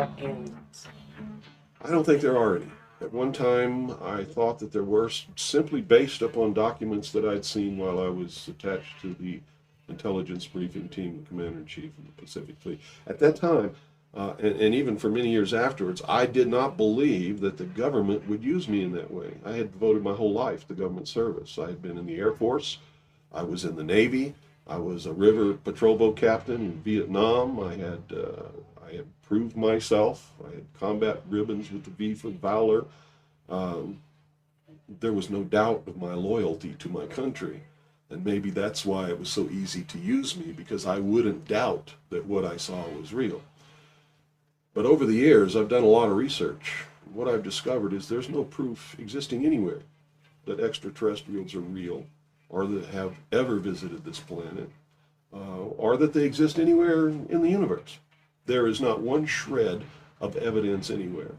are aliens? I don't think there are any. At one time, I thought that there were, simply based upon documents that I'd seen while I was attached to the intelligence briefing team, the commander-in-chief of the Pacific Fleet. At that time, and even for many years afterwards, I did not believe that the government would use me in that way. I had devoted my whole life to government service. I had been in the Air Force, I was in the Navy, I was a river patrol boat captain in Vietnam. I had proved myself. I had combat ribbons with the V for Valor. Um, there was no doubt of my loyalty to my country. And maybe that's why it was so easy to use me, because I wouldn't doubt that what I saw was real. But over the years, I've done a lot of research. What I've discovered is there's no proof existing anywhere that extraterrestrials are real, or that have ever visited this planet, or that they exist anywhere in the universe. There is not one shred of evidence anywhere.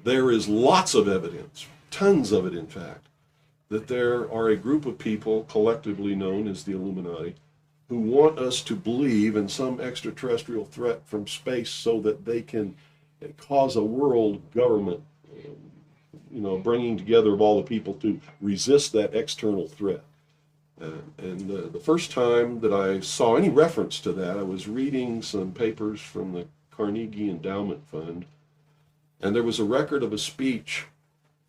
There is lots of evidence, tons of it in fact, that there are a group of people collectively known as the Illuminati who want us to believe in some extraterrestrial threat from space so that they can cause a world government, bringing together of all the people to resist that external threat. And the first time that I saw any reference to that, I was reading some papers from the Carnegie Endowment Fund, and there was a record of a speech.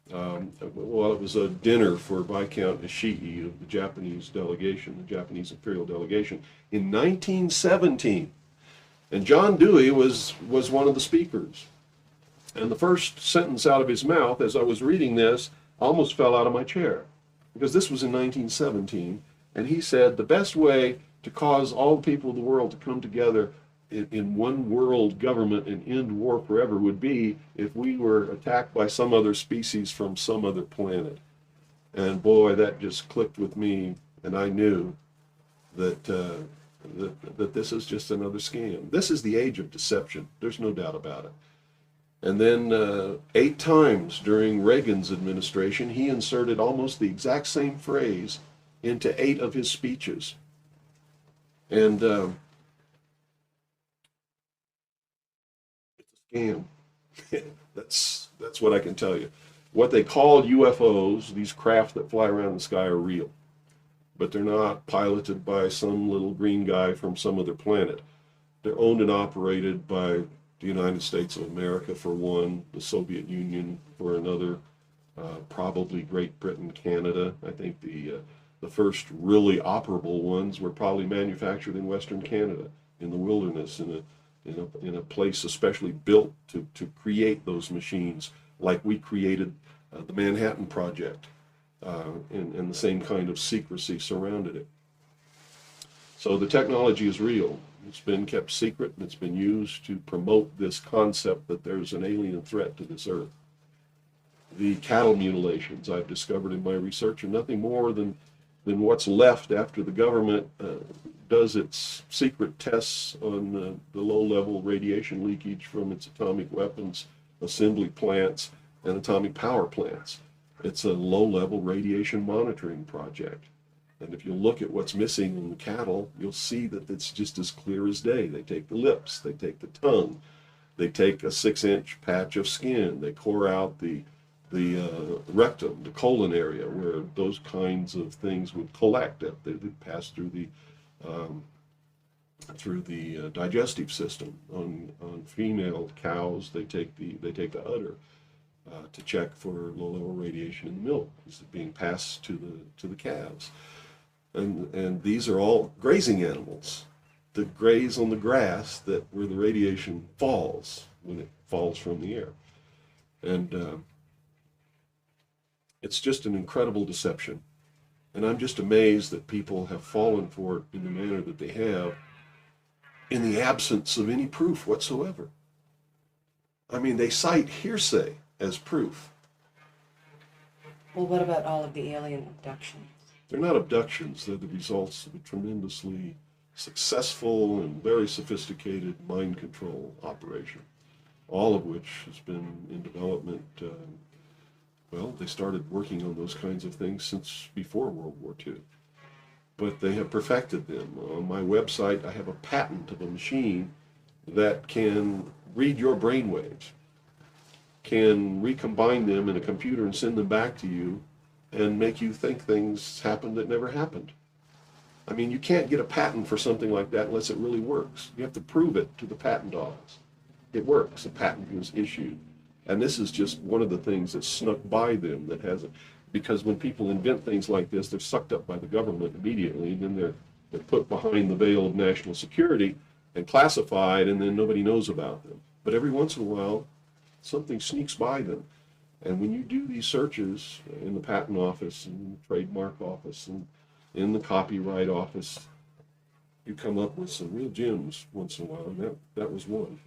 Well, it was a dinner for Viscount Ishii of the Japanese delegation, the Japanese imperial delegation, in 1917. And John Dewey was one of the speakers. And the first sentence out of his mouth, as I was reading this, I almost fell out of my chair, because this was in 1917, and he said the best way to cause all the people of the world to come together in one world government and end war forever would be if we were attacked by some other species from some other planet. And boy, that just clicked with me, and I knew that that this is just another scam. This is the age of deception. There's no doubt about it. And then 8 times during Reagan's administration, he inserted almost the exact same phrase into 8 of his speeches. And it's a scam. That's what I can tell you. What they call UFOs, these craft that fly around the sky, are real, but they're not piloted by some little green guy from some other planet. They're owned and operated by the United States of America for one, the Soviet Union for another, probably Great Britain, Canada. I think the first really operable ones were probably manufactured in Western Canada, in the wilderness, in a place especially built to create those machines, like we created the Manhattan Project, and the same kind of secrecy surrounded it. So the technology is real. It's been kept secret, and it's been used to promote this concept that there's an alien threat to this earth. The cattle mutilations I've discovered in my research are nothing more than what's left after the government does its secret tests on the low-level radiation leakage from its atomic weapons assembly plants and atomic power plants. It's a low-level radiation monitoring project. And if you look at what's missing in the cattle, you'll see that it's just as clear as day. They take the lips, they take the tongue, they take a 6-inch patch of skin, they core out the rectum, the colon area, where those kinds of things would collect. They pass through the digestive system. On female cows, they take the udder to check for low-level radiation in the milk. Is it being passed to the calves? And these are all grazing animals that graze on the grass where the radiation falls when it falls from the air. And it's just an incredible deception. And I'm just amazed that people have fallen for it in the manner that they have, in the absence of any proof whatsoever. I mean, they cite hearsay as proof. Well, what about all of the alien abductions? They're not abductions, they're the results of a tremendously successful and very sophisticated mind control operation, all of which has been in development. Well, they started working on those kinds of things since before World War II, but they have perfected them. On my website, I have a patent of a machine that can read your brainwaves, can recombine them in a computer and send them back to you and make you think things happened that never happened. I mean, you can't get a patent for something like that unless it really works. You have to prove it to the patent office. It works. A patent was issued. And this is just one of the things that snuck by them that hasn't, because when people invent things like this, they're sucked up by the government immediately, and then they're put behind the veil of national security and classified, and then nobody knows about them. But every once in a while, something sneaks by them. And when you do these searches in the patent office and the trademark office and in the copyright office, you come up with some real gems once in a while, and that was one.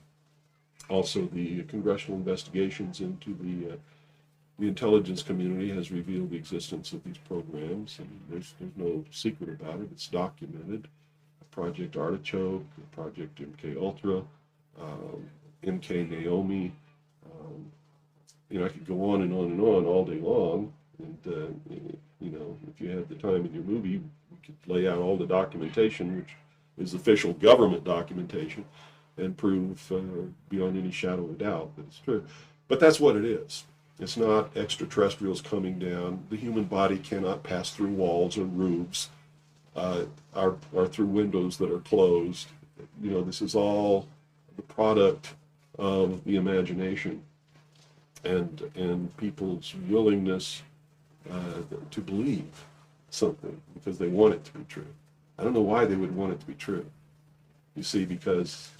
Also, the congressional investigations into the intelligence community has revealed the existence of these programs, and there's no secret about it. It's documented. Project Artichoke, Project MK Ultra, MK Naomi. I could go on and on and on all day long. And if you had the time in your movie, we could lay out all the documentation, which is official government documentation, and prove beyond any shadow of a doubt that it's true. But that's what it is. It's not extraterrestrials coming down. The human body cannot pass through walls or roofs, or through windows that are closed. This is all the product of the imagination and people's willingness to believe something because they want it to be true. I don't know why they would want it to be true. You see, because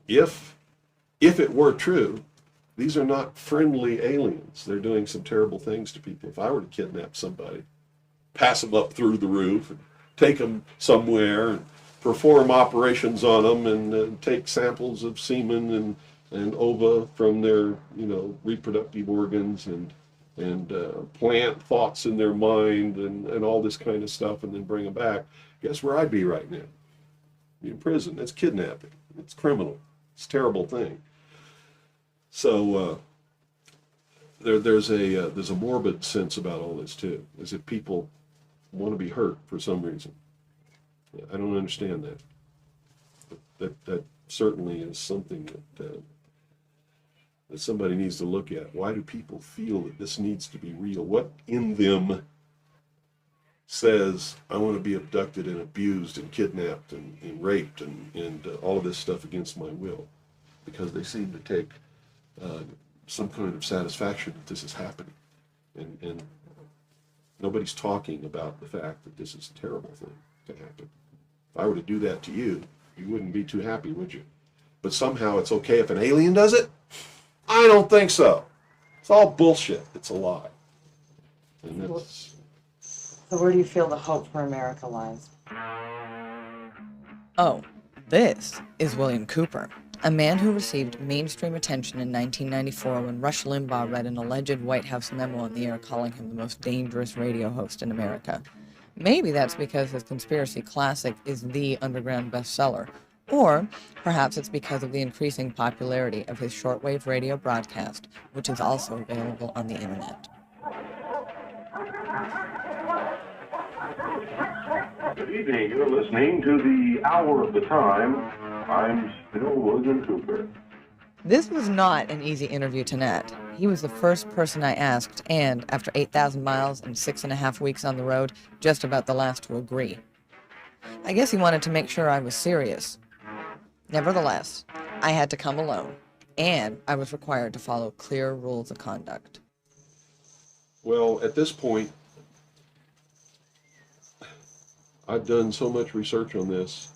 if it were true, these are not friendly aliens. They're doing some terrible things to people. If I were to kidnap somebody, pass them up through the roof, and take them somewhere, and perform operations on them, and take samples of semen and ova from their reproductive organs, and plant thoughts in their mind, and all this kind of stuff, and then bring them back, guess where I'd be right now? Be in prison. That's kidnapping. It's criminal. It's a terrible thing. So there's a morbid sense about all this too, is that people want to be hurt for some reason. I don't understand that. That certainly is something that somebody needs to look at. Why do people feel that this needs to be real? What in them says, I want to be abducted and abused and kidnapped and raped and all of this stuff against my will? Because they seem to take some kind of satisfaction that this is happening. And nobody's talking about the fact that this is a terrible thing to happen. If I were to do that to you, you wouldn't be too happy, would you? But somehow it's okay if an alien does it? I don't think so. It's all bullshit. It's a lie. And that's... So where do you feel the hope for America lies? Oh, this is William Cooper, a man who received mainstream attention in 1994 when Rush Limbaugh read an alleged White House memo on the air calling him the most dangerous radio host in America. Maybe that's because his conspiracy classic is the underground bestseller, or perhaps it's because of the increasing popularity of his shortwave radio broadcast, which is also available on the internet. Good evening. You're listening to the Hour of the Time. I'm still William Cooper. This was not an easy interview to net. He was the first person I asked, and after 8,000 miles and 6.5 weeks on the road, just about the last to agree. I guess he wanted to make sure I was serious. Nevertheless, I had to come alone, and I was required to follow clear rules of conduct. Well, at this point, I've done so much research on this.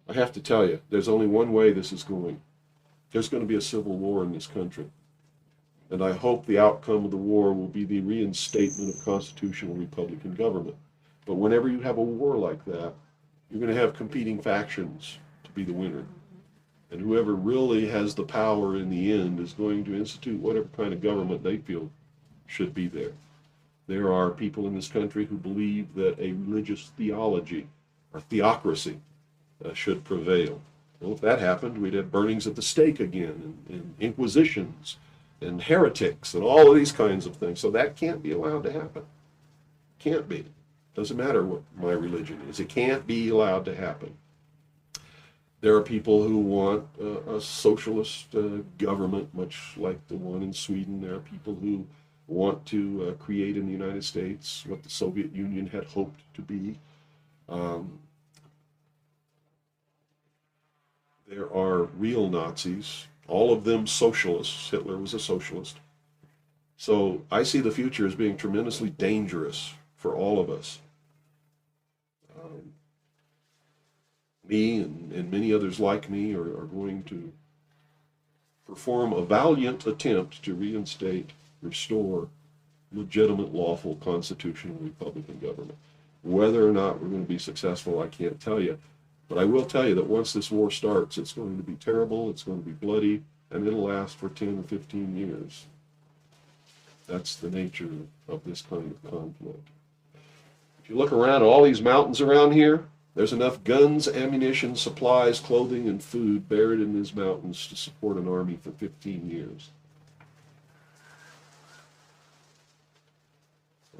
I have to tell you, there's only one way this is going. There's going to be a civil war in this country. And I hope the outcome of the war will be the reinstatement of constitutional Republican government. But whenever you have a war like that, you're going to have competing factions to be the winner. And whoever really has the power in the end is going to institute whatever kind of government they feel should be there. There are people in this country who believe that a religious theology or theocracy should prevail. Well, if that happened, we'd have burnings at the stake again, and inquisitions, and heretics, and all of these kinds of things. So that can't be allowed to happen. Can't be. Doesn't matter what my religion is. It can't be allowed to happen. There are people who want a socialist government, much like the one in Sweden. There are people who want to create in the United States what the Soviet Union had hoped to be. There are real Nazis, all of them socialists. Hitler was a socialist. So I see the future as being tremendously dangerous for all of us. Me and many others like me are going to perform a valiant attempt to reinstate, restore legitimate, lawful, constitutional Republican government. Whether or not we're going to be successful, I can't tell you. But I will tell you that once this war starts, it's going to be terrible, it's going to be bloody, and it'll last for 10 or 15 years. That's the nature of this kind of conflict. If you look around at all these mountains around here, there's enough guns, ammunition, supplies, clothing, and food buried in these mountains to support an army for 15 years.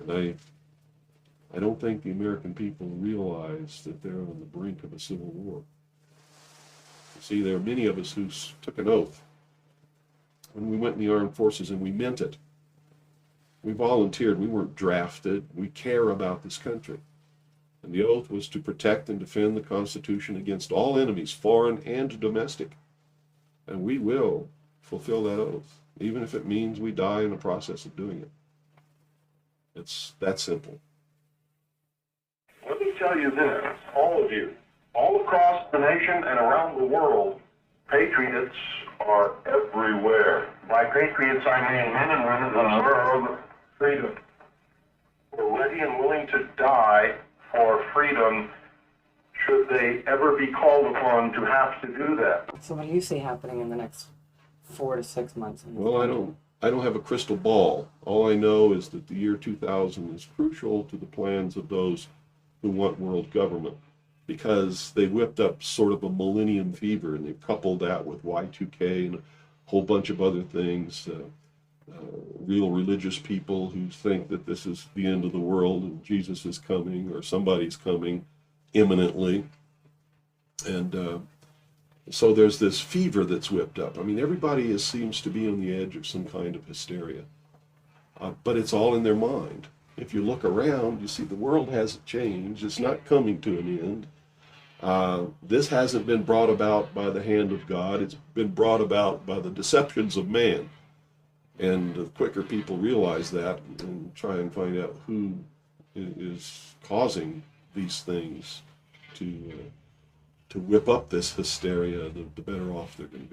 And I don't think the American people realize that they're on the brink of a civil war. You see, there are many of us who took an oath when we went in the armed forces, and we meant it. We volunteered. We weren't drafted. We care about this country. And the oath was to protect and defend the Constitution against all enemies, foreign and domestic. And we will fulfill that oath, even if it means we die in the process of doing it. It's that simple. Let me tell you this, all of you, all across the nation and around the world, patriots are everywhere. By patriots, I mean men and women who serve freedom. We're ready and willing to die for freedom should they ever be called upon to have to do that. So what do you see happening in the next 4 to 6 months? Well, I don't have a crystal ball. All I know is that the year 2000 is crucial to the plans of those who want world government, because they whipped up sort of a millennium fever, and they've coupled that with Y2K and a whole bunch of other things. Real religious people who think that this is the end of the world and Jesus is coming or somebody's coming imminently. And so there's this fever that's whipped up. I mean, everybody seems to be on the edge of some kind of hysteria, but it's all in their mind. If you look around, you see the world hasn't changed. It's not coming to an end. This hasn't been brought about by the hand of God. It's been brought about by the deceptions of man. And the quicker people realize that and try and find out who is causing these things to whip up this hysteria, the better off they're going to be.